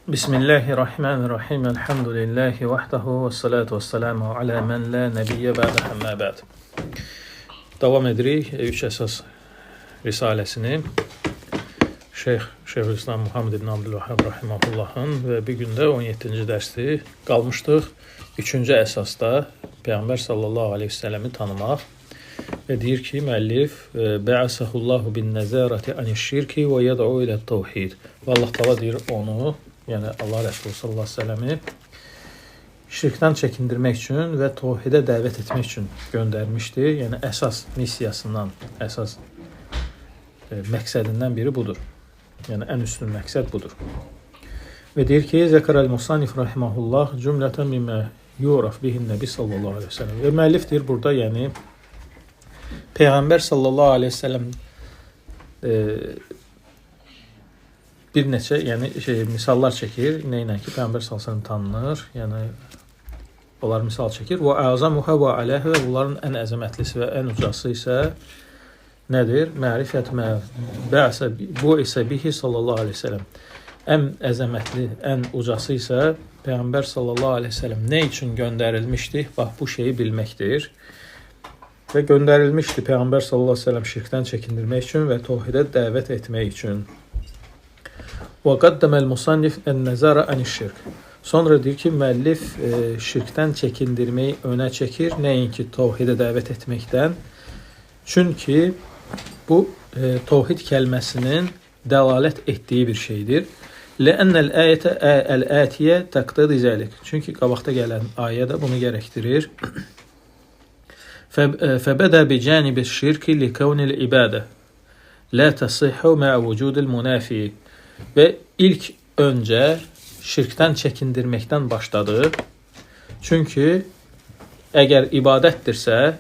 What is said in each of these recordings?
Bismillahirrahmanirrahim. Elhamdülillahi vahdahu və salatu və salamu alə mən la nəbiyyə bədə həmmə bəd. Davam edirik 3 əsas risaləsini. Şeyhülislam Muhammed ibn Abdülvahhab rahimehullahın və bir gündə 17-ci dərsdə qalmışdıq. 3-cü əsasda Peyğəmbər sallallahu əleyhi və səlləmi tanımaq və deyir ki, müəllif bə'asəhullahu bin nəzarəti anişşirki və yəd'u ilə təvhid. Və Allah Taala deyir onu, yəni Allah Rəsulü sallallahu əleyhi və səlləmi şirkdən çəkindirmək üçün və təvhidə dəvət etmək üçün göndərmişdi. Yəni əsas missiyasından, əsas məqsədindən biri budur. Yəni ən üstün məqsəd budur. Və deyir ki, Zəkərəl Musannif rahimehullah cümlətən mimə yuraf bihin Nəbi sallallahu əleyhi və səlləm. Və müəllif deyir burada, yəni Peyğəmbər sallallahu əleyhi və səlləm bir neçə, yəni misallar çəkir. Nə ilə ki, Peyğəmbər sallallahu əleyhi və səlləm tanınır. Yəni onlar misal çəkir. Və əzamuha və aləhu, və bunların ən əzəmətlisi və ən ucası isə nədir? Mərifət mə bə'sə bu isə bihi sallallahu əleyhi və səlləm. Ən əzəmətli, ən ucası isə Peyğəmbər sallallahu əleyhi və səlləm nə üçün göndərilmişdi? Bax, bu şeyi bilməkdir. Və göndərilmişdi Peyğəmbər sallallahu əleyhi və səlləm şirkdən çəkindirmək üçün və təvhidə dəvət etmək üçün. Və qaddəməl musannif ən-nəzara anişşirk. Sonra deyir ki, müəllif şirkdən çəkindirməyi önə çəkir, nəinki təvhidə dəvət etməkdən. Çünki bu təvhid kəlməsinin dəlalət etdiyi bir şeydir. Lə'ənnəl əyətə əl-ətiyə təqtədi zəlik. Çünki qabaqda gələn ayə də bunu gərəkdirir. Fəbədə bi canibi şirki li kavnil ibadə la tasihhu ma'a vücudil munafi. Və ilk öncə şirkdən çəkindirməkdən başladı. Çünki əgər ibadətdirsə,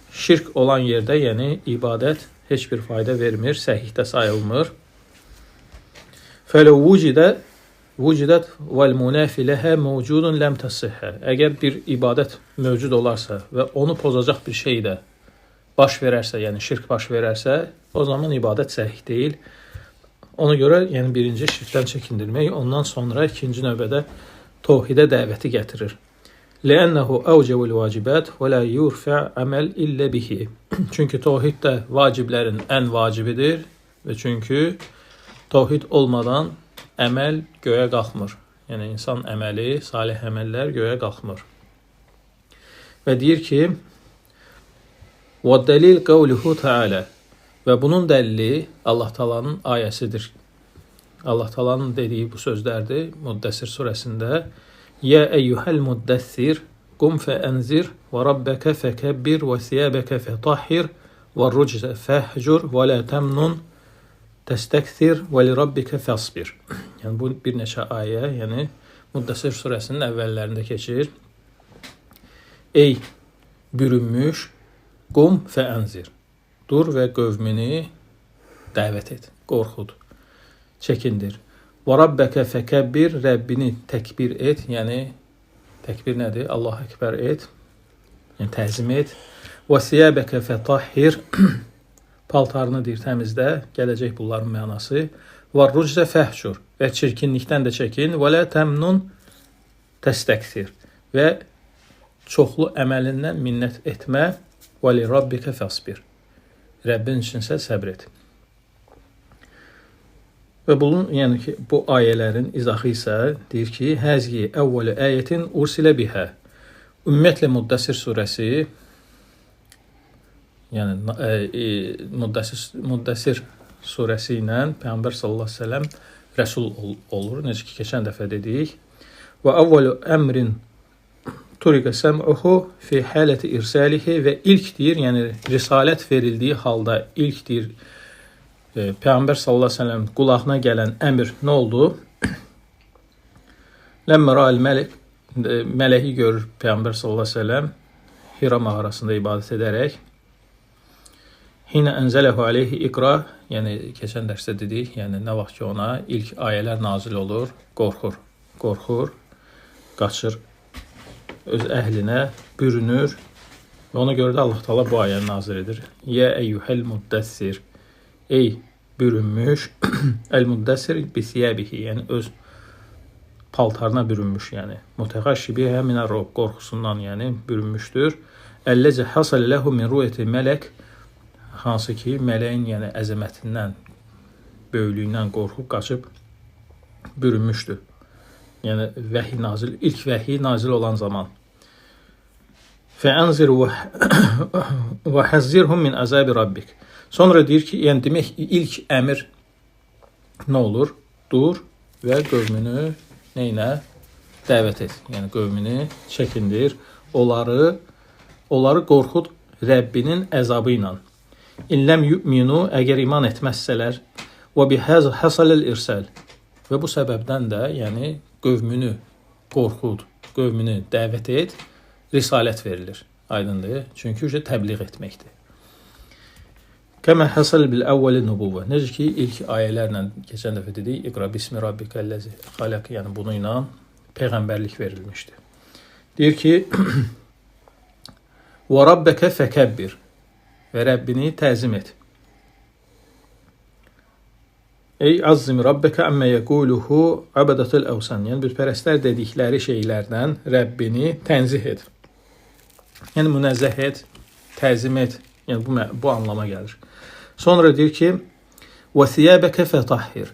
şirk olan yerdə, yəni ibadət heç bir fayda vermir, səhihdə sayılmır. Fələv vücidət vəl munafi ləhə mevcudun ləm tasihhə. Əgər bir ibadət mövcud olarsa və onu pozacaq bir şey də baş verərsə, yəni şirk baş verərsə, o zaman ibadət səhih deyil. Ona görə, yəni birinci şirkdən çəkindirmək, ondan sonra ikinci növbədə təvhidə dəvəti gətirir. Lə'ənnəhu əvcəvul vacibət və la yurfə əməl illə bihi. Çünki təvhid də vaciblərin ən vacibidir və çünki təvhid olmadan əməl göyə qalxmır. Yəni insan əməli, salih əməllər göyə qalxmır. Və deyir ki, və dəlil qavluhu təalə. Və bunun dəlili Allah Taala'nın ayəsidir. Allah Taala'nın dediyi bu sözlərdir Müddəssir surəsində. Yə eyyuhəl müddəssir qum fəənzir və rabbəkə fəkəbbir və siyəbəkə fətahhir və rucə fəhcur və lə təmnun təstəkthir və li rabbikə fəsbir. Yəni bu bir neçə ayə, yəni Müddəssir surəsinin əvvəllərində keçir. Ey bürünmüş qum fəənzir. Dur və qövmini dəvət et, qorxud, çəkindir. Və rabbəkə fəkəbbir, Rəbbini təkbir et, yəni təkbir nədir? Allah əkbər et, yəni təzim et. Və siyəbəkə fətahhir, paltarını deyir təmizlə, gələcək bunların mənası. Və rucə fəhcur, və çirkinlikdən də çəkin. Və lə təmnun təstəkthir, və çoxlu əməlindən minnət etmə. Və li rabbikə fəsbir. Rəbbin üçünsə səbr et. Və bunun, yəni ki, bu ayələrin izahı isə deyir ki, həzgi əvvəli ayətin ursilə bihə. Ümumiyyətlə Müddəssir surəsi, yəni Müddəssir surəsi ilə Peyğəmbər sallallahu əleyhi və səlləm rəsul olur. Necə ki, keçən dəfə dedik. Və əvvəlu əmrin Turiqə səm'uhu fi haləti irsəlihi, və ilk deyir, yəni risalət verildiyi halda ilk deyir Peyğəmbər sallallahu əleyhi və səlləm qulağına gələn əmr nə oldu? Ləmmə ra'al mələk, mələyi görür Peyğəmbər sallallahu əleyhi və səlləm Hira mağarasında ibadət edərək. Hinə ənzələhu aleyhi iqra, yəni keçən dərsdə dedik, yəni nə vaxt ki ona ilk ayələr nazil olur, qorxur, qaçır öz əhlinə, bürünür və ona görə də Allah Taala bu ayəni nazil edir. Yə eyyuhəl müddəssir. Ey bürünmüş, əl-müddəssir bisiyəbihi, yəni öz paltarına bürünmüş, yəni mutəğəşşibihə minər-rub, qorxusundan, yəni bürünmüşdür. Əlləzi hasal lehu min ru'yati mələk, hansı ki mələyin yəni əzəmətindən, böyüklüyündən qorxub qaçıb bürünmüşdür. Yəni vəhiy nazil, ilk vəhiy nazil olan zaman. Fəənzir və həzzirhum min əzəbi rabbik. Sonra deyir ki, yəni demək ilk əmr nə olur? Dur və qövmünü neynə? Dəvət et. Yəni qövmünü çəkindir. Onları qorxud Rəbbinin əzabı ilə. İlləm yu'minu, əgər iman etməzsələr, və bihəz həsalil irsəl. Və bu səbəbdən də, yəni qövmünü qorxud, qövmünü dəvət et, risalət verilir. Aydındır? Çünki təbliğ etməkdir. Kəmə həsəl bil əvvəli nübuvvə. Necə ki, ilk ayələrlə keçən dəfə dedik, İqra bismi rabbikəlləzi xaləq, yəni bunu ilə peyğəmbərlik verilmişdir. Deyir ki, və rabbəkə fəkəbbir, və Rəbbini təzim et. Ey azzim rabbəkə əmmə yəquluhu əbədətəl əvsən. Yəni, bütpərəstlər dedikləri şeylərdən Rəbbini tənzih et. Yəni, münəzzəh et, təzim et. Yəni, bu anlama gəlir. Sonra deyir ki, və thiyabəkə fətahhir,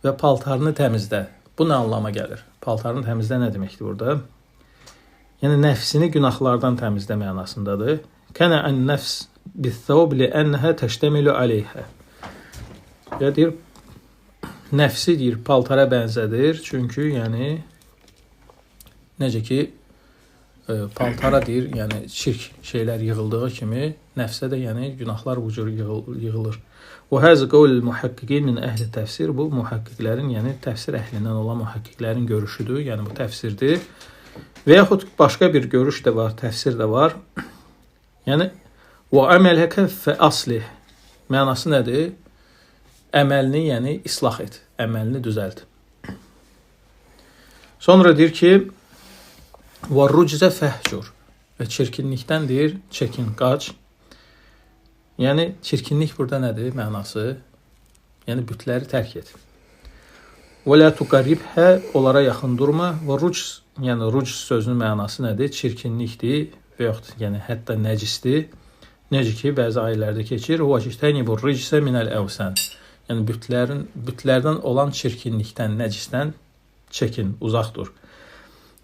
və paltarını təmizlə. Bu nə anlama gəlir? Paltarını təmizlə nə deməkdir burada? Yəni, nəfsini günahlardan təmizlə mənasındadır. Kənə ən-nəfs bis-thawb li'annəhə təştəmilu aleyhə. Və deyir, nəfsi deyir, paltara bənzədir. Çünki, yəni, necə ki, paltara deyir, yəni şirk şeylər yığıldığı kimi, nəfsə də yəni günahlar bu cür yığılır. Və həzə qavl muhaqqiqin min əhli təfsir, bu muhaqqiqlərin, yəni təfsir əhlindən olan muhaqqiqlərin görüşüdür, yəni bu təfsirdir. Və yaxud başqa bir görüş də var, təfsir də var. Yəni, və əməlhəkə fə aslih, mənası nədir? Əməlini, yəni islah et, əməlini düzəlt. Sonra deyir ki, və rucizə fəhcur, və çirkinlikdən deyir, çəkin, qaç. Yəni, çirkinlik burada nədir mənası? Yəni, bütləri tərk et. Və lə tuqarribhə, onlara yaxın durma. Və ruciz, yəni ruciz sözünün mənası nədir? Çirkinlikdir və yaxud, yəni hətta nəcisdir. Necə ki, bəzi ayələrdə keçir. Və ictənibu ricsə minəl əvsən. Yəni, bütlərdən olan çirkinlikdən, nəcisdən çəkin, uzaq dur.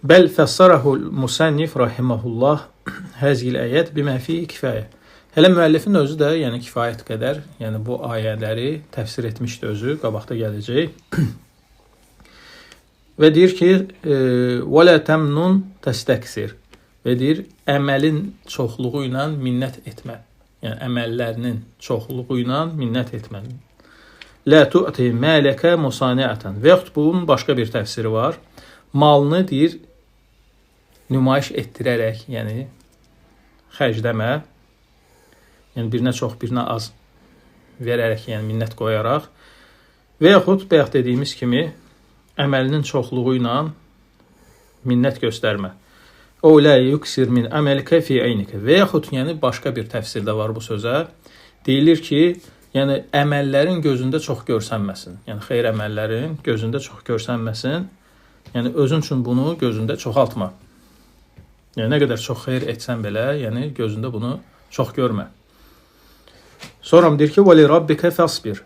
Bəl fəssarahul musannif rahiməhullah həzil əyət bimə fi kifayə. Hələ müəllifin özü də, yəni kifayət qədər, yəni bu ayələri təfsir etmişdi özü, qabaqda gələcək. Və deyir ki, və lə təmnun təstəksir. Və deyir, əməlin çoxluğu ilə minnət etmə. Yəni, əməllərinin çoxluğu ilə minnət etmə. Lə tu'ti mələkə musaniətən. Və yaxud bunun başqa bir təfsiri var. Malını deyir, nümayiş etdirərək, yəni xərcləmə, yəni birinə çox, birinə az verərək, yəni minnət qoyaraq və yaxud bayaq dediyimiz kimi əməlinin çoxluğu ilə minnət göstərmə. O lə yuksir min əməlikə fi əynikə. Və yaxud, yəni başqa bir təfsirdə var bu sözə. Deyilir ki, yəni əməllərin gözündə çox görsənməsin. Yəni xeyir əməllərin gözündə çox görsənməsin. Yəni özün üçün bunu gözündə çoxaltma. Yəni nə qədər çox xeyir etsən belə, yəni gözündə bunu çox görmə. Sonra deyir ki, "Və li rabbikə fəsbir."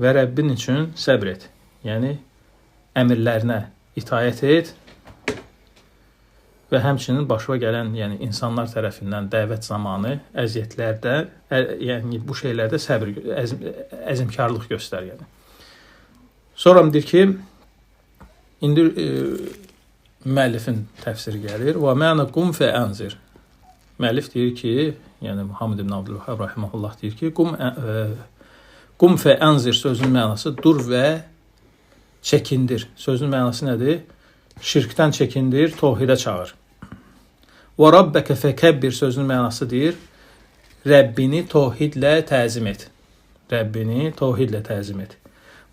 Və Rəbbin üçün səbr et. Yəni əmrlərinə itaət et və həmçinin başına gələn, yəni insanlar tərəfindən dəvət zamanı əziyyətlərdə, yəni bu şeylərdə səbr, əzmkarlıq göstər, yəni. Sonra deyir ki, indi müəllifin təfsiri gəlir. Və məna qum fə ənzir. Müəllif deyir ki, yəni Muhammed ibn Abdülvahhab rahimehullah deyir ki, qum fə ənzir sözünün mənası dur və çəkindir. Sözün mənası nədir? Şirkdən çəkindir, təvhidə çağır. Və rabbəkə fəkəbbir sözünün mənası deyir, Rəbbini təvhidlə təzim et. Rəbbini təvhidlə təzim et.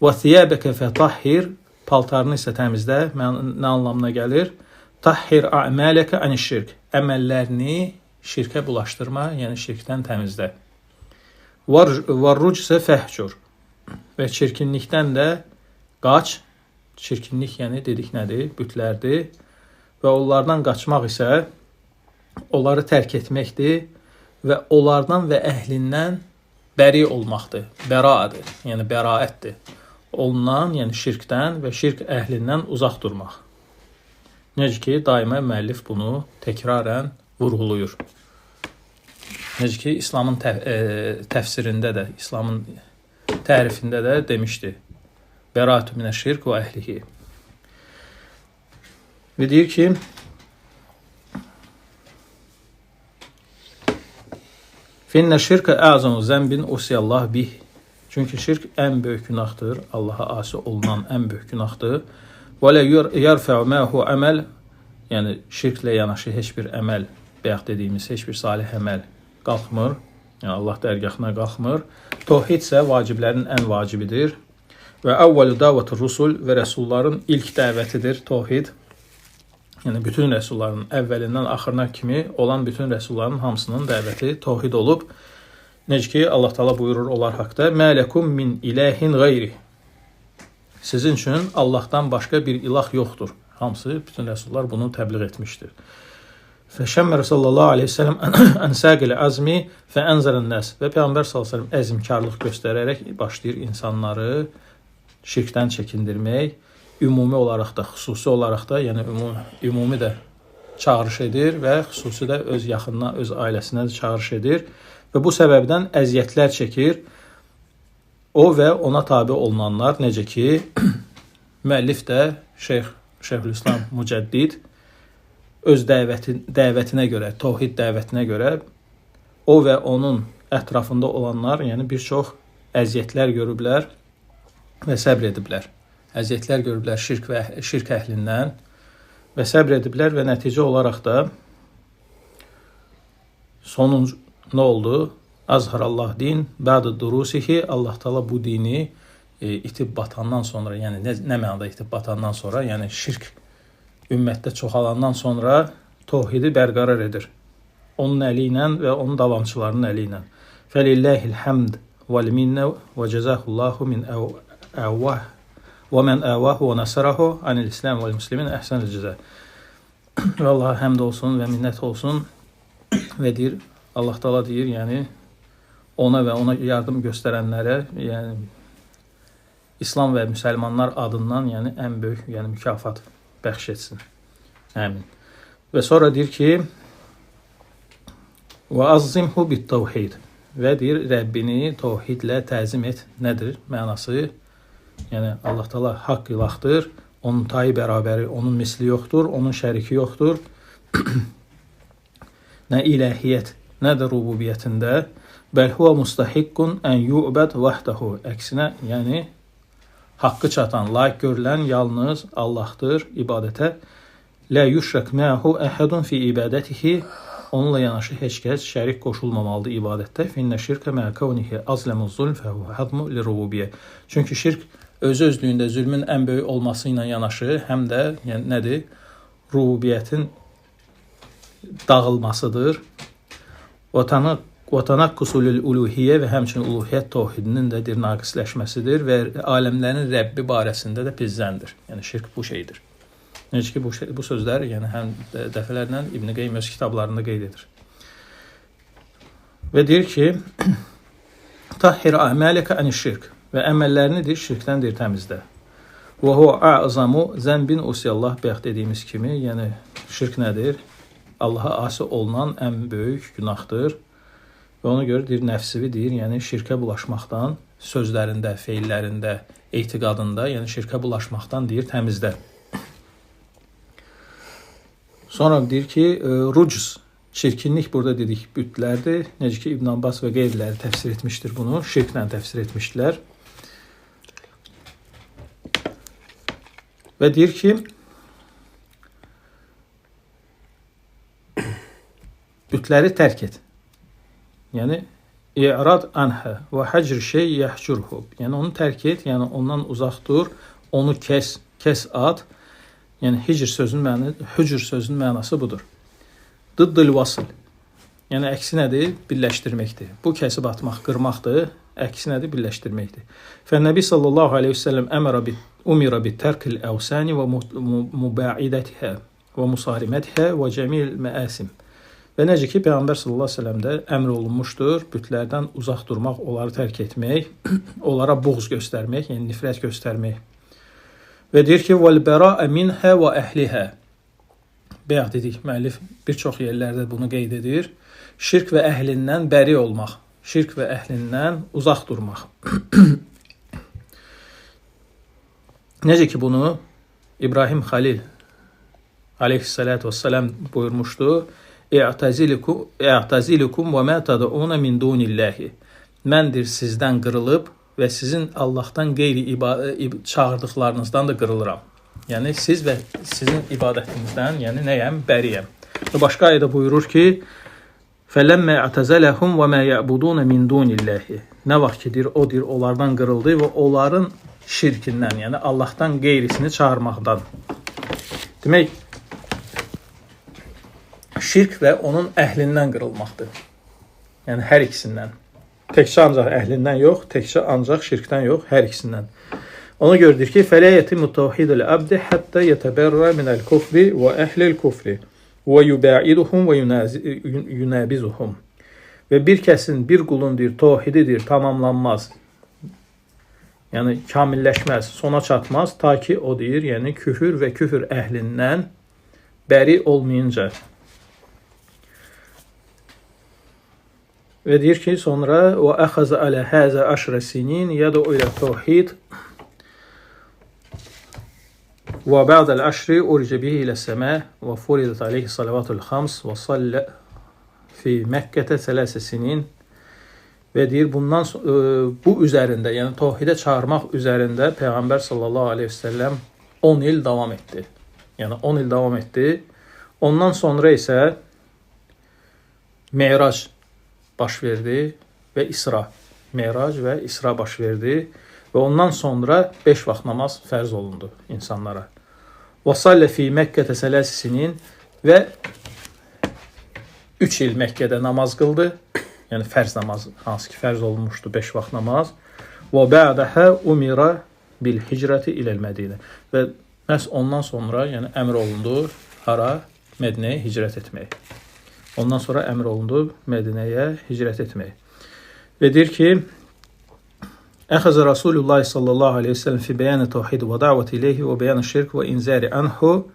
Və thiyabəkə fətahhir, paltarını isə təmizlə, nə anlamına gəlir? Tahhir a'maləkə anişşirk. Əməllərini şirkə bulaşdırma, yəni şirkdən təmizlə. Və rucsə fəhcur. Və çirkinlikdən də qaç, Çirkinlik, yəni dedik nədir? Bütlərdir. Və onlardan qaçmaq isə onları tərk etməkdir və onlardan və əhlindən bəri olmaqdır. Bəraədir, yəni bəraətdir. Ondan, yəni şirkdən və şirk əhlindən uzaq durmaq. Necə ki, daima müəllif bunu təkrarən vurğulayır. Necə ki, İslamın təfsirində də, İslamın tərifində də demişdi. Bəraətü minəşşirk və əhlihi. Və deyir ki, Finnə şirkə əzamu zənbin usiyallah bih. Çünki şirk ən böyük günahdır. Allaha asi olunan ən böyük günahdır. Və lə yərfəu məhu əməl. Yəni, şirklə yanaşı heç bir əməl, bayaq dediyimiz heç bir salih əməl qalxmır. Yəni, Allah dərgahına qalxmır. Tohid isə vaciblərin ən vacibidir. Və əvvəlu davətur rusul və rəsulların ilk dəvətidir tohid. Yəni, bütün rəsulların əvvəlindən axırına kimi olan bütün rəsulların hamısının dəvəti tohid olub. Necə ki, Allah Taala buyurur onlar haqqda: "Mələkum min ilahin qeyri." Sizin üçün Allahdan başqa bir ilah yoxdur. Hamısı, bütün rəsullar bunu təbliğ etmişdir. Fəşəmmər sallallahu aleyhi ve sellem ənsəqil əzmi fəənzərən nəs. Və Peyğəmbər sallallahu aleyhi ve sellem əzmkarlıq göstərərək başlayır insanları şirkdən çəkindirmək, ümumi olaraq da, xüsusi olaraq da, yəni ümumi də çağırış edir və xüsusi də öz yaxınına, öz ailəsinə də çağırış edir və bu səbəbdən əziyyətlər çəkir. O və ona tabi olunanlar, necə ki, müəllif də Şeyxülislam Mücəddid öz dəvətinə görə, tohid dəvətinə görə o və onun ətrafında olanlar, yəni bir çox əziyyətlər görüblər və səbr ediblər. Əziyyətlər görüblər şirk əhlindən və səbr ediblər və nəticə olaraq da sonuncu nə oldu? Azharallah din bə'd durusihi. Allah Taala bu dini itib batandan sonra, yəni nə mənada itib batandan sonra, yəni şirk ümmətdə çoxalandan sonra tohidi bərqərar edir. Onun əli ilə və onun davamçılarının əli ilə. Fəlillahil hamd vəl minnə və cəzahullahu min əvvah və mən əvahu və nəsərahu anil İslam və müslimin əhsənil cəzə. Və Allaha həmd olsun və minnət olsun və deyir, Allah Taala deyir, yəni ona və ona yardım göstərənlərə, yəni İslam və müsəlmanlar adından, yəni ən böyük, yəni mükafat bəxş etsin. Amin. Və sonra deyir ki, və azzimhu bit tevhid. Və deyir, Rəbbini tevhidlə təzim et. Nədir mənası? Yəni Allah Taala haqq ilahdır. Onun tayı bərabəri, onun misli yoxdur, onun şəriki yoxdur. Nə ilahiyyət, nə də rububiyyətində. Bəl huve mustahiqqun en yu'bad vahdehu. Əksinə, yəni haqqı çatan, layiq görülən yalnız Allahdır ibadətə. La yuşrak ma'hu ahadun fi ibadatihi. Onunla yanaşı heç kəs şərik qoşulmamalıdır ibadətdə. Finnə şirkə mə kavnihi azləmu zulm fəhu hadmu lirububiyyə. Çünki şirk öz-özlüyündə zülmün ən böyük olması ilə yanaşı, həm də yəni nədir? Rububiyyətin dağılmasıdır. Və tanaqqusul uluhiyyə və həmçinin uluhiyyət tauhidinin də naqisləşməsidir və aləmlərin Rəbbi barəsində də pizzəndir. Yəni şirk bu şeydir. Necə ki, bu sözlər yəni həm dəfələrlə İbn Qeym öz kitablarında qeyd edir. Və deyir ki, tahhir a'malaka anişşirk və əməllərini deyir, şirkdən deyir, təmizlə. Və huve a'zamu zənbin usiyallah bayaq dediyimiz kimi, yəni şirk nədir? Allaha asi olunan ən böyük günahdır. Və ona görə deyir, nəfsivi deyir, yəni şirkə bulaşmaqdan, sözlərində, feillərində, etiqadında, yəni şirkə bulaşmaqdan deyir, təmizlə. Sonra deyir ki, rucz, çirkinlik burada dedik bütlərdir. Necə ki, İbn Abbas və qeyriləri təfsir etmişdir bunu, şirklə təfsir etmişdilər. Və deyir ki, bütləri tərk et. Yəni, i'rad anhə və həcr şey yəhcurhu. Yəni, onu tərk et, yəni ondan uzaq dur, onu kes at. Yəni, hicr sözünün mənası budur. Dıddıl vasıl. Yəni, əksi nədir? Birləşdirməkdir. Bu kəsib atmaq, qırmaqdır. Əksi nədir? Birləşdirməkdir. Fənnəbi sallallahu aleyhi ve sellem əmərə umira bi tərkil əvsani və mübaidətihə və musarimətihə və cəmil məəsim. Və necə ki, Peyğəmbər sallallahu əleyhi və səlləmdə əmr olunmuşdur, bütlərdən uzaq durmaq, onları tərk etmək, onlara buğz göstərmək, yəni nifrət göstərmək. Və deyir ki, vəl-bəraə minhə və əhlihə. Bayaq dedik, müəllif bir çox yerlərdə bunu qeyd edir. Şirk və əhlindən bəri olmaq, şirk və əhlindən uzaq durmaq. Necə ki, bunu İbrahim Xəlil aleyhissalatu vesselam buyurmuşdu. Ə'tazilukum və mə təd'un min dunillahi. Məndir sizdən qırılıb və sizin Allahdan qeyri çağırdıqlarınızdan da qırılıram. Yəni siz və sizin ibadətinizdən, yəni nəyəm? Bəriyəm. Və başqa ayədə buyurur ki, فَلَمَّا اَعْتَزَلَهُمْ وَمَا يَعْبُدُونَ مِنْ دُونِ اللّٰهِ. Nə vaxt ki, onlardan qırıldı və onların şirkindən, yəni Allahdan qeyrisini çağırmaqdan. Demək, şirk və onun əhlindən qırılmaqdır. Yəni hər ikisindən. Təkcə ancaq əhlindən yox, təkcə ancaq şirkdən yox, hər ikisindən. Ona görədir ki, فَلَا يَتِمُ التَّوْحِيدُ الْعَبْدِ حَتَّى يَتَبَرَّأَ مِنَ الْكُفْرِ وَأَهْلِ الْكُفْرِ وَيُبَعِدُهُمْ وَيُنَابِزُهُمْ. Və bir kəsin, bir qulundur, tövhididir, tamamlanmaz. Yəni kamilləşməz, sona çatmaz, ta ki o deyir, yəni küfür və küfür əhlindən bəri olmayınca. Və deyir ki, sonra və əxəzə alə həzə əşrə sinin yədu ilə tövhid və bə'dəl əşri uricə bihi ilə səmə və furidət aleyhi salavatul xams və sallə fi Məkkətə sələsə sinin. Və deyir, bundan bu üzərində, yəni tövhidə çağırmaq üzərində Peyğəmbər sallallahu aleyhi və səlləm 10 il davam etdi. Yəni 10 il davam etdi. Ondan sonra isə Meyrac baş verdi və İsra. Meyrac və İsra baş verdi və ondan sonra 5 vaxt namaz fərz olundu insanlara. Və sallə fi Məkkətə sələsə sinin və 3 il Məkkədə namaz qıldı. Yəni fərz namaz, hansı ki fərz olunmuşdu 5 vaxt namaz. Və ba'dəhə umira bil hicrəti iləl Mədinə. Və məhz ondan sonra, yəni əmr olundu hara? Mədinəyə hicrət etmək. Ondan sonra əmr olundu Mədinəyə hicrət etmək. Və deyir ki, Əxəzə Rasulullah sallallahu aleyhi ve sellem fi bəyanə tevhid və da'vət ileyhi və bəyanə şirk və inzəri anhu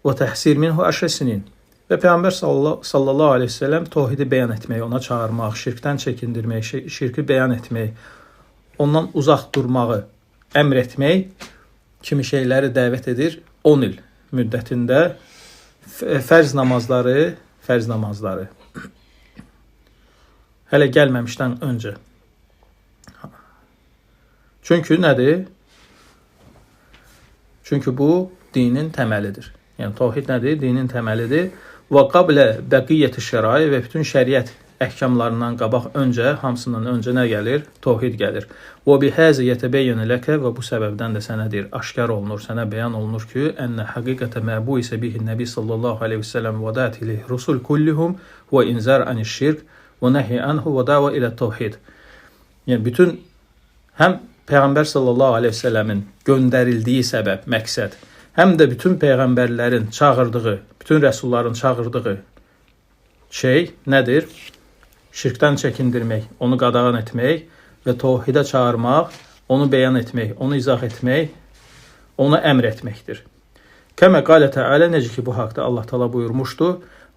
və təhsir minhu əşrə sinin. Və Peyğəmbər sallallahu aleyhi ve sellem tevhidi bəyan etmək, ona çağırmaq, şirkdən çəkindirmək, şirki bəyan etmək, ondan uzaq durmağı əmr etmək kimi şeyləri dəvət edir 10 il müddətində fərz namazları hələ gəlməmişdən öncə. Çünki nədir? Çünki bu dinin təməlidir. Yəni tevhid nədir? Dinin təməlidir. Və qablə bəqiyyəti şərai və bütün şəriət əhkamlarından qabaq öncə, hamısından öncə nə gəlir? Tevhid gəlir. Və bihəzə yətəbəyyənə ləkə və bu səbəbdən də sənədir, aşkar olunur, sənə bəyan olunur ki, ənə həqiqətə məbu isə bihi nəbi sallallahu aleyhi və səlləm və dət ilih rusul kullihum və inzər aniş şirk və nəhi anhu və dava ilə tevhid. Yəni bütün həm Peyğəmbər sallallahu aleyhi və səlləmin göndərildiyi səbəb, məqsəd, həm də bütün peyğəmbərlərin çağırdığı, bütün rəsulların çağırdığı şey nədir? Şirkdən çəkindirmək, onu qadağan etmək və tevhidə çağırmaq, onu bəyan etmək, onu izah etmək, onu əmr etməkdir. Kəmə qalə Teala, necə ki bu haqda Allah Teala buyurmuşdu: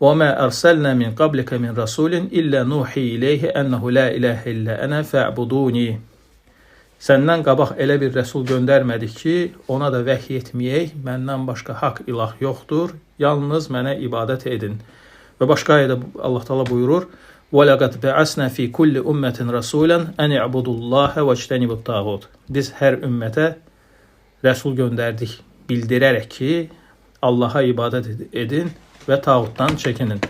"Və mə ərsəlnə min qablikə min rasulin illə nuhi ileyhi ennehu la ilahe illə ənə fa'buduni." Səndən qabaq elə bir rəsul göndərmədik ki, ona da vəhiy etməyək, məndən başqa haqq ilah yoxdur, yalnız mənə ibadət edin. Və başqa ayədə Allah Teala buyurur: وَلَقَدْ بَعَثْنَا فِي كُلِّ أُمَّةٍ رَسُولًا أَنِ اعْبُدُوا اللّٰهَ وَاجْتَنِبُوا الطَّاغُوتَ. Biz hər ümmətə rəsul göndərdik, bildirərək ki, Allaha ibadət edin və tağutdan çəkinin.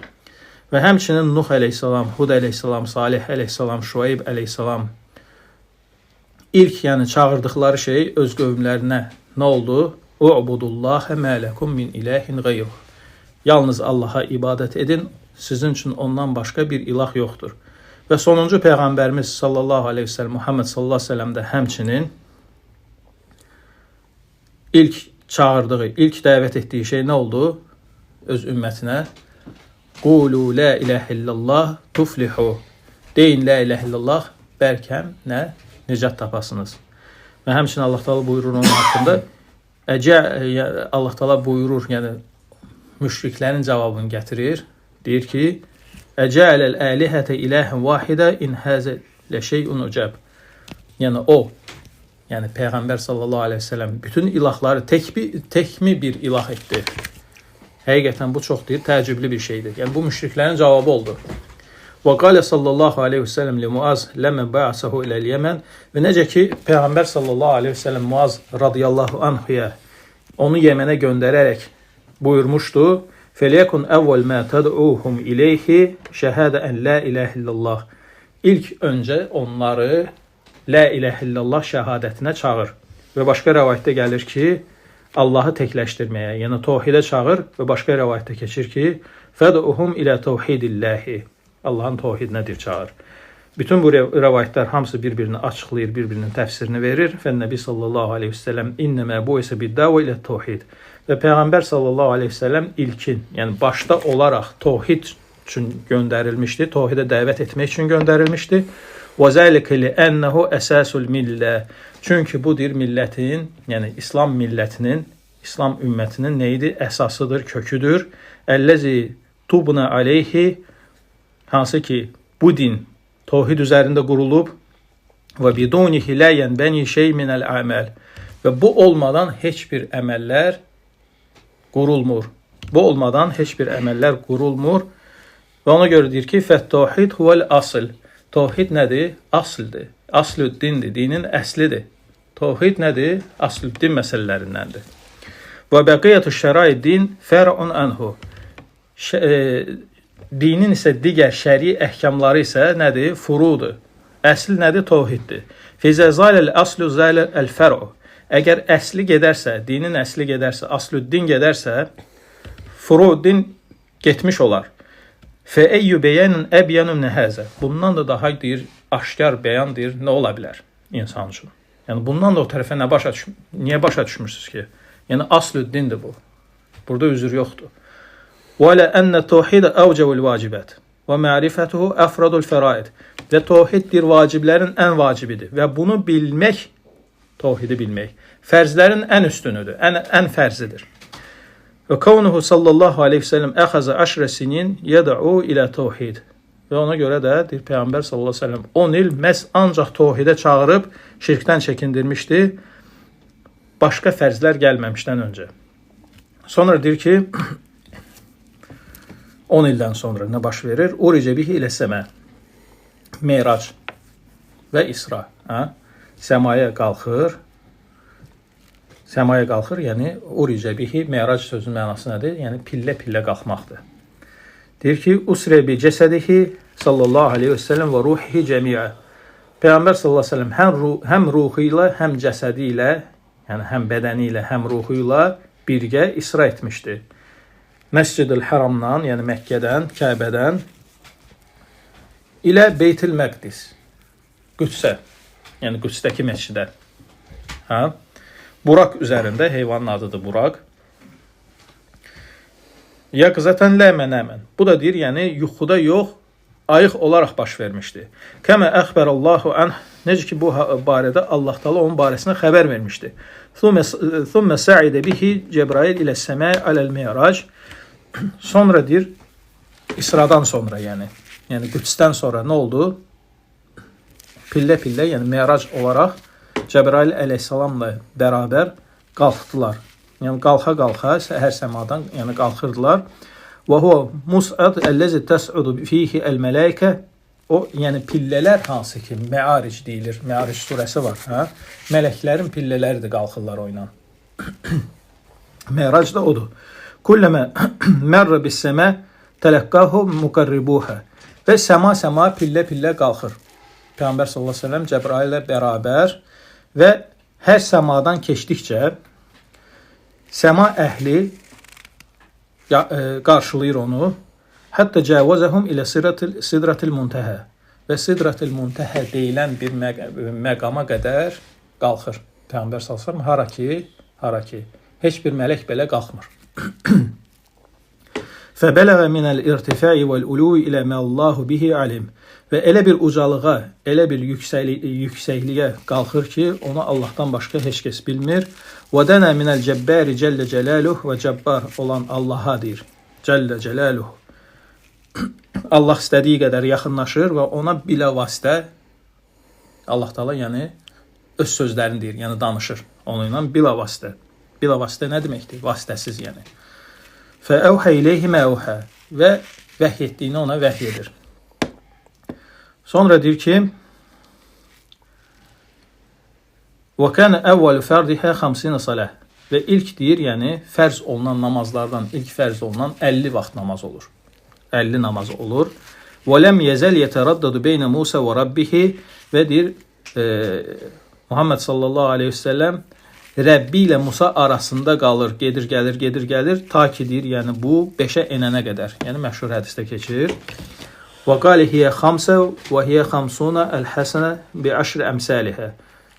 Və həmçinin Nuh əleyhissalam, Hud əleyhissalam, Salih əleyhissalam, Şuayb əleyhissalam ilk, yəni çağırdıqları şey öz qövmlərinə nə oldu? U'budullaha ma lakum min ilahin ghayruh. Yalnız Allaha ibadət edin, sizin üçün ondan başqa bir ilah yoxdur. Və sonuncu peyğəmbərimiz sallallahu aleyhi ve sellem Muhammed sallallahu aleyhi ve sellem də həmçinin ilk çağırdığı, ilk dəvət etdiyi şey nə oldu? Öz ümmətinə Qulu la ilahe illallah tuflihu. Deyin la ilahe illallah, bəlkə nə? Nicat tapasınız. Və həmçinin Allah Teala buyurur onun haqqında. Allah Teala buyurur, yəni müşriklərin cavabını gətirir. Deyir ki, Əcələl əlihətə iləhən vahidə in həzə ləşeyun ucəb. Yəni o, yəni Peyğəmbər sallallahu aleyhi ve sellem bütün ilahları tekmi bir ilah etdi. Həqiqətən bu çox deyir, təəccüblü bir şeydir. Yəni bu müşriklərin cavabı oldu. Və qalə sallallahu aleyhi ve sellem li Muaz ləmə bə'asahu iləl Yəmən. Və necə ki, Peyğəmbər sallallahu aleyhi ve sellem Muaz radiyallahu anhuya onu Yəmənə göndərərək buyurmuşdu. Fəliyəkun əvvəl mə təd'uhum iləyhi şəhədə ən la ilahe illallah. İlk öncə onları la ilahe illallah şəhadətinə çağır. Və başqa rəvayətdə gəlir ki, Allahı təkləşdirməyə, yəni təvhidə çağır və başqa rəvayətdə keçir ki, fəd'uhum ilə təvhidillahi. Allahın təvhidinədir çağır. Bütün bu rəvayətlər hamısı bir-birini açıqlayır, bir-birinin təfsirini verir. Fənnəbi sallallahu aleyhi ve sellem innəmə bu isə biddəvə ilə təvhid. Və Peyğəmbər sallallahu aleyhi ve sellem ilkin, yəni başda olaraq təvhid üçün göndərilmişdi, təvhidə dəvət etmək üçün göndərilmişdi. Və zəlikə li'ənəhu əsasul millə. Çünki bu dir millətin, yəni İslam millətinin, İslam ümmətinin neydi? Əsasıdır, köküdür. Əlləzi tubna aleyhi, hansı ki bu din təvhid üzərində qurulub və bidunihi la yenbəni şey minəl əməl. Və bu olmadan heç bir əməllər qurulmur. Bu olmadan heç bir əməllər qurulmur. Və ona görə deyir ki, fət-təvhid huvəl asl. Təvhid nədir? Asldır. Aslüddindir, dinin əslidir. Təvhid nədir? Aslüddin məsələlərindəndir. Və bəqiyyətü şərai din fər'un anhu. Dinin isə digər şəri əhkamları isə nədir? Furudur. Əsl nədir? Təvhiddir. Fizə zaləl aslu zaləl əl-fər'u. Əgər əsli gedərsə, dinin əsli gedərsə, aslüddin gedərsə, furuddin getmiş olar. Fəeyyü bəyənin əbyənun nəhəzə. Bundan da daha deyir, aşkar bəyan deyir, nə ola bilər insan üçün? Yəni bundan da o tərəfə niyə başa düşmürsünüz ki? Yəni aslüddindir bu. Burada üzr yoxdur. Və lə ənə təvhidə əvcəvül vacibət və mərifətuhu əfradul fəraid. Və təvhiddir vaciblərin ən vacibidir. Və bunu bilmək, təvhidi bilmək, fərzlərin ən üstünüdür, ən fərzidir. Və kavnuhu sallallahu aleyhi ve sellem əxəzə əşrə sinin yədəu ilə təvhid. Və ona görə də deyir, Peyğəmbər sallallahu aleyhi ve sellem 10 il məhz ancaq təvhidə çağırıb şirkdən çəkindirmişdi, başqa fərzlər gəlməmişdən öncə. Sonra deyir ki, 10 ildən sonra nə baş verir? Uricə bihi ilə səmə, meyrac və isra. Səmaya qalxır, yəni uricə bihi, meyrac sözünün mənası nədir? Yəni pillə-pillə qalxmaqdır. Deyir ki, usrə bi cəsədihi sallallahu aleyhi və səlləm və ruhihi cəmiyə. Peyğəmbər sallallahu aleyhi və səlləm həm ruhu ilə, həm cəsədi ilə, yəni həm bədəni ilə, həm ruhu ilə birgə isra etmişdi. Məscid-ül Haramdan, yəni Məkkədən, Kəbədən ilə Beyt-ül Məqdis, Qüdsə, yəni Qüdsdəki məscidə. Buraq üzərində, heyvanın adıdır Buraq. Yaqzətən lə mənəmən. Bu da deyir, yəni yuxuda yox, ayıq olaraq baş vermişdi. Kəmə əxbərallahu anh, necə ki bu barədə Allah Teala onun barəsində xəbər vermişdi. Thumma sa'idə bihi Cəbrail ilə səmə aləl-meyrac. Sonra deyir, İsradan sonra yəni Qüdsdən sonra nə oldu? Pillə-pillə, yəni meyrac olaraq Cəbrail əleyhissalamla bərabər qalxdılar. Yəni qalxa-qalxa hər səmadan yəni qalxırdılar. Və huwa mus'ad əlləzi təs'udu fihi el-mələikə. O yəni pillələr hansı ki Məaric deyilir. Məaric surəsi var, Mələklərin pillələridir, qalxırlar o ilə. Mərac da odur. Kulləmə mərrə bis-səmə tələqqahu muqarribuha. Və səma pillə-pillə qalxır. Peyğəmbər sallallahu əleyhi və səlləm Cəbrail ilə bərabər və hər səmadan keçdikcə səma əhli qarşılayır onu. Hətta cəvazəhum ilə sidratil muntəhə. Və sidratil muntəhə deyilən bir məqama qədər qalxır. Peyğəmbər sallallahu əleyhi və səlləm hara ki, heç bir mələk belə qalxmır. Fəbələğə minəl-irtifai vəl-uluvi ilə məllahu bihi alim. Və elə bir ucalığa, elə bir yüksəkliyə qalxır ki, onu Allahdan başqa heç kəs bilmir. Və dənə minəl-cəbbari cəllə cəlaluh və cəbbar olan Allaha deyir. Cəllə cəlaluh. Allah istədiyi qədər yaxınlaşır və ona bilavasitə Allah Taala yəni öz sözlərini deyir, yəni danışır onunla bilavasitə. Bilavasitə nə deməkdir? Vasitəsiz yəni. Fəəvhə ileyhi məvhə və vəhy etdiyini ona vəhy edir. Sonra deyir ki, və kənə əvvəlu fərdihə 50 saləh və ilk deyir, yəni fərz olunan namazlardan ilk fərz olunan 50 vaxt namaz olur. 50 namaz olur. Və ləm yəzəl yətərəddədu beynə Musa və Rabbihi və deyir, Muhammed sallallahu aleyhi ve sellem Rəbbi ilə Musa arasında qalır, gedir, gəlir, ta ki deyir, yəni bu 5-ə enənə qədər. Yəni məşhur hədisdə keçir. Və qali hiyə xamsə və hiyə xamsuna əl-həsənə bi əşr əmsəlihə.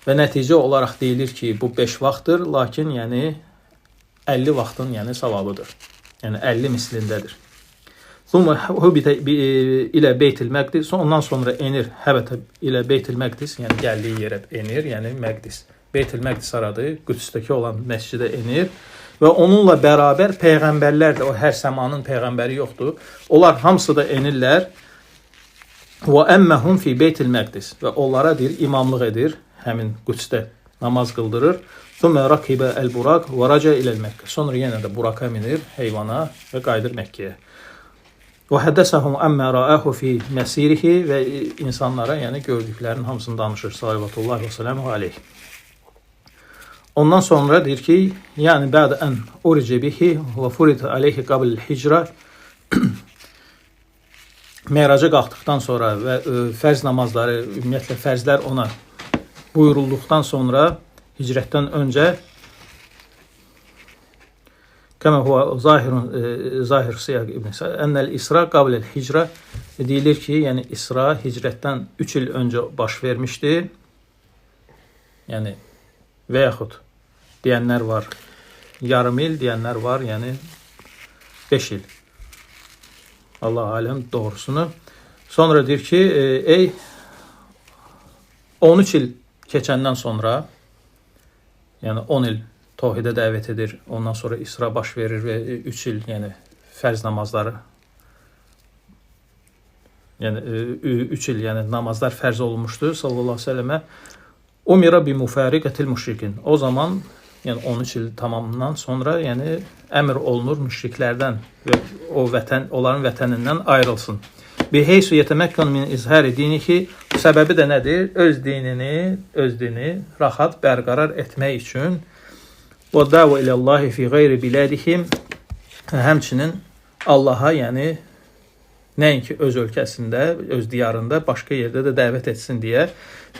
Və nəticə olaraq deyilir ki, bu 5 vaxtdır, lakin yəni 50 vaxtın yəni savabıdır. Yəni 50 mislindədir. Thumma hubita ilə Beytil Məqdis, ondan sonra enir, həbətə ilə Beytil Məqdis, yəni gəldiyi yerə enir, yəni Məqdis. Beytil Məqdis aradı, Qüdsdəki olan məscidə enir və onunla bərabər peyğəmbərlər də, o hər səmanın peyğəmbəri yoxdur. Onlar hamısı da enirlər. Və əmməhum fi Beytil Məqdis və onlara deyir, imamlıq edir, həmin Qüdsdə namaz qıldırır. Thumma rakibə əl-buraq və raca ilə Məkkə. Sonra yenə də buraka minir, heyvana və qayıdır Məkkəyə. Və həddəsəhum əmmə rəəhu fi məsirihi və insanlara, yəni gördüklərinin hamısını danışır. Sallallahu və sələmu aleyh. Ondan sonra deyir ki, yəni bədə ən uricə bihi və furid aleyhi qabl hicra Meyraca qalxdıqdan sonra və fərz namazları, ümumiyyətlə fərzlər ona buyurulduqdan sonra hicrətdən öncə Kəmə huvə zahir siyaq İbn Sa'd ennel İsra qabləl hicra deyilir ki, yəni İsra hicrətdən 3 il öncə baş vermişdi. Yəni və yaxud deyənlər var yarım il, deyənlər var, yəni 5 il. Allah aləm doğrusunu. Sonra deyir ki, 13 il keçəndən sonra, yəni 10 il Tohidə dəvət edir. Ondan sonra İsra baş verir və 3 il, yəni fərz namazları, yəni 3 il, yəni namazlar fərz olunmuşdu sallallahu aleyhi ve sellemə. Umira bi mufariqatil müşrikin. O zaman, yəni 13 il tamamından sonra, yəni əmr olunur müşriklərdən və o vətən, onların vətənindən ayrılsın. Biheysu yetəməkkən min izhari dinihi. Səbəbi də nədir? Öz dini rahat bərqərar etmək üçün və dəvə iləllahi fi qeyri bilədihim, həmçinin Allaha, yəni nəinki öz ölkəsində, öz diyarında, başqa yerdə də dəvət etsin deyə.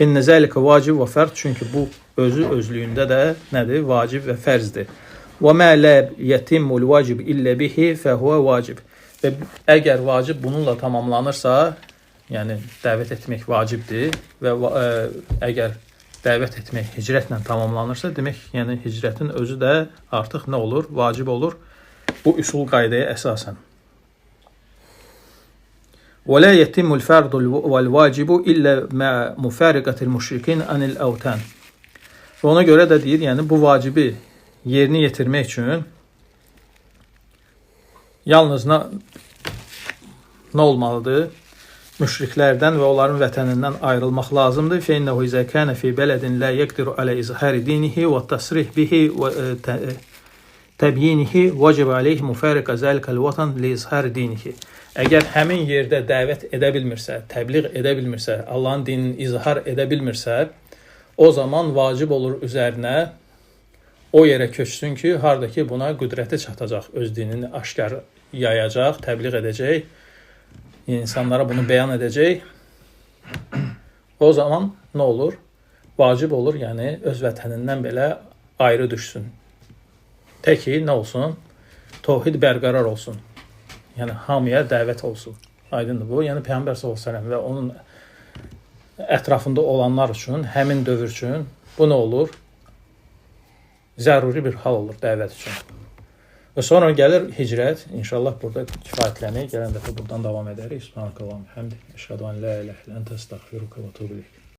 İnnə zəlikə vacib və fərd, çünki bu özlüyündə də nədir? Vacib və fərzdir. Və mə lə yetimmul vacib illə bihi fəhvə vacib. Və əgər vacib bununla tamamlanırsa, yəni dəvət etmək vacibdir və əgər dəvət etmək hicrətlə tamamlanırsa, demək, yəni hicrətin özü də artıq nə olur? Vacib olur. Bu üsul qaydaya əsasən. Və la yetimul fardu vel vacibu illa ma mufariqatil müşrikin anil awtan. Və ona görə də deyir, yəni bu vacibi yerinə yetirmək üçün yalnız nə olmalıdır? Müşriklərdən və onların vətənindən ayrılmaq lazımdır. Fəinnəhu izə kənə fi bələdin la yəqdiru alə izhari dinihi və təsrih bihi və təbyinihi vacib aleyhi müfariqə zəlikəl vatan li izhari dinihi. Əgər həmin yerdə dəvət edə bilmirsə, təbliğ edə bilmirsə, Allahın dinini izhar edə bilmirsə, o zaman vacib olur üzərinə o yerə köçsün ki, harda ki buna qüdrəti çatacaq, öz dinini aşkar yayacaq, təbliğ edəcək, insanlara bunu bəyan edəcək. O zaman nə olur? Vacib olur, yəni öz vətənindən belə ayrı düşsün. Təki nə olsun? Tohid bərqərar olsun. Yəni hamıya dəvət olsun. Aydındır bu. Yəni Peyğəmbər sallallahu əleyhi və səlləm və onun ətrafında olanlar üçün, həmin dövr üçün bu nə olur? zəruri bir hal olur dəvət üçün. Və sonra gəlir hicrət. İnşallah burada kifayətlənir. Gələn dəfə buradan davam edərik. Subhanakallahumma hamdik. Əşhədu an la ilahe illə entə estəğfiruka və etûbü ileyk.